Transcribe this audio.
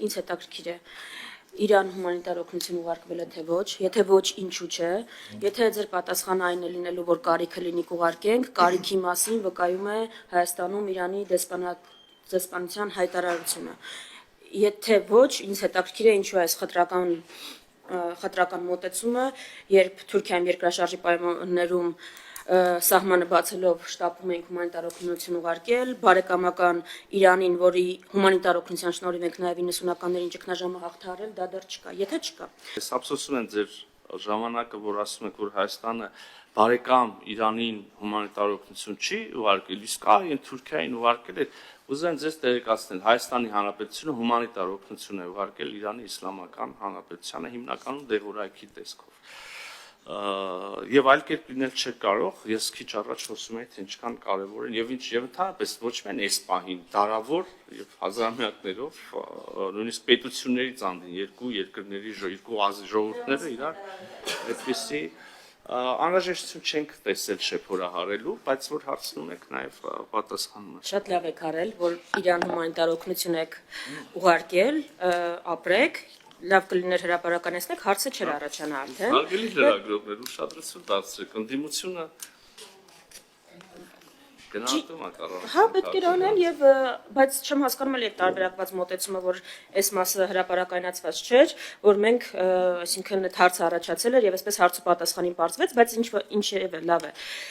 ինձ հետաքրքիր է Իրան հումանիտար օգնություն ուղարկվել է թե ոչ, եթե ոչ, ինչու չէ, եթե ձեր պատասխանը այն է լինելու, որ կարիքը լինի կուղարկենք, կարիքի մասին վկայում է Հայաստանում Իրանի դեսպանության հայտարարությունը։ Եթե ոչ, ինձ հետաքրքիր է ինչու է այս խտրական մոտեցումը, երբ Թուրքիայում երկրաշարժի պայմաններում սահմանը բացելով շտապում ենք հումանիտար օգնություն ուղարկել, բարեկամական Իրանին, որի հումանիտար օգնության շնորհիվ ենք նաև 90-ականներին ճգնաժամը հաղթահարել, դա դեռ չկա, եթե չկա։ Ես ափսոսում եմ ձեր ժամանակը, որ ասում եք, որ Հայաստանը բարեկամ Իրանին հումանիտար օգնություն չի ուղարկել, իսկ այն Թուրքիային ուղարկել է, ուզում եմ ձեզ տեղեկացնել, Հայաստանի Հանրապետությունը հումանիտար օգնություն է ուղարկել Իրանի Իսլամական Հանրապետությանը հիմնականում դեղորայքի տեսքով։ Եվ այլ կերպ լինել չէ կարող, ես քիչ առաջ խոսում էի, թե ինչքան կարևոր են եւ ընդհանրապես ոչ միայն այս պահին, դարավոր եւ հազարամյակներով նույնիսկ պետություններից անդին երկու երկրների երկու ժողովուրդները իրար այդպեսի անհրաժեշտություն չենք տեսել շեփորահարելու, բայց որ հարցնում եք նաեւ պատասխանում եք։ Շատ լավ եք արել, որ Իրան հումանիտար օգնություն եք ուղարկել, ապրեք։ Լավ կլիներ հրապարականեցնեք, հարցը չէր առաջանա արդեն։ Հարգելի լրագրողներ, ուշադրություն դարձրեք, ընդդիմությունը գնահատում է կառավարությունը։ Հա, պետք է անել բայց չեմ հասկանում էլ տարբերակված մոտեցումը, որ այս մասը հրապարակայնացված չէր, որ մենք, այսինքն այդ հարցը առաջացել էր եւ այսպես հարց ու պատասխանին պարզվեց, բայց ինչևէ լավ է։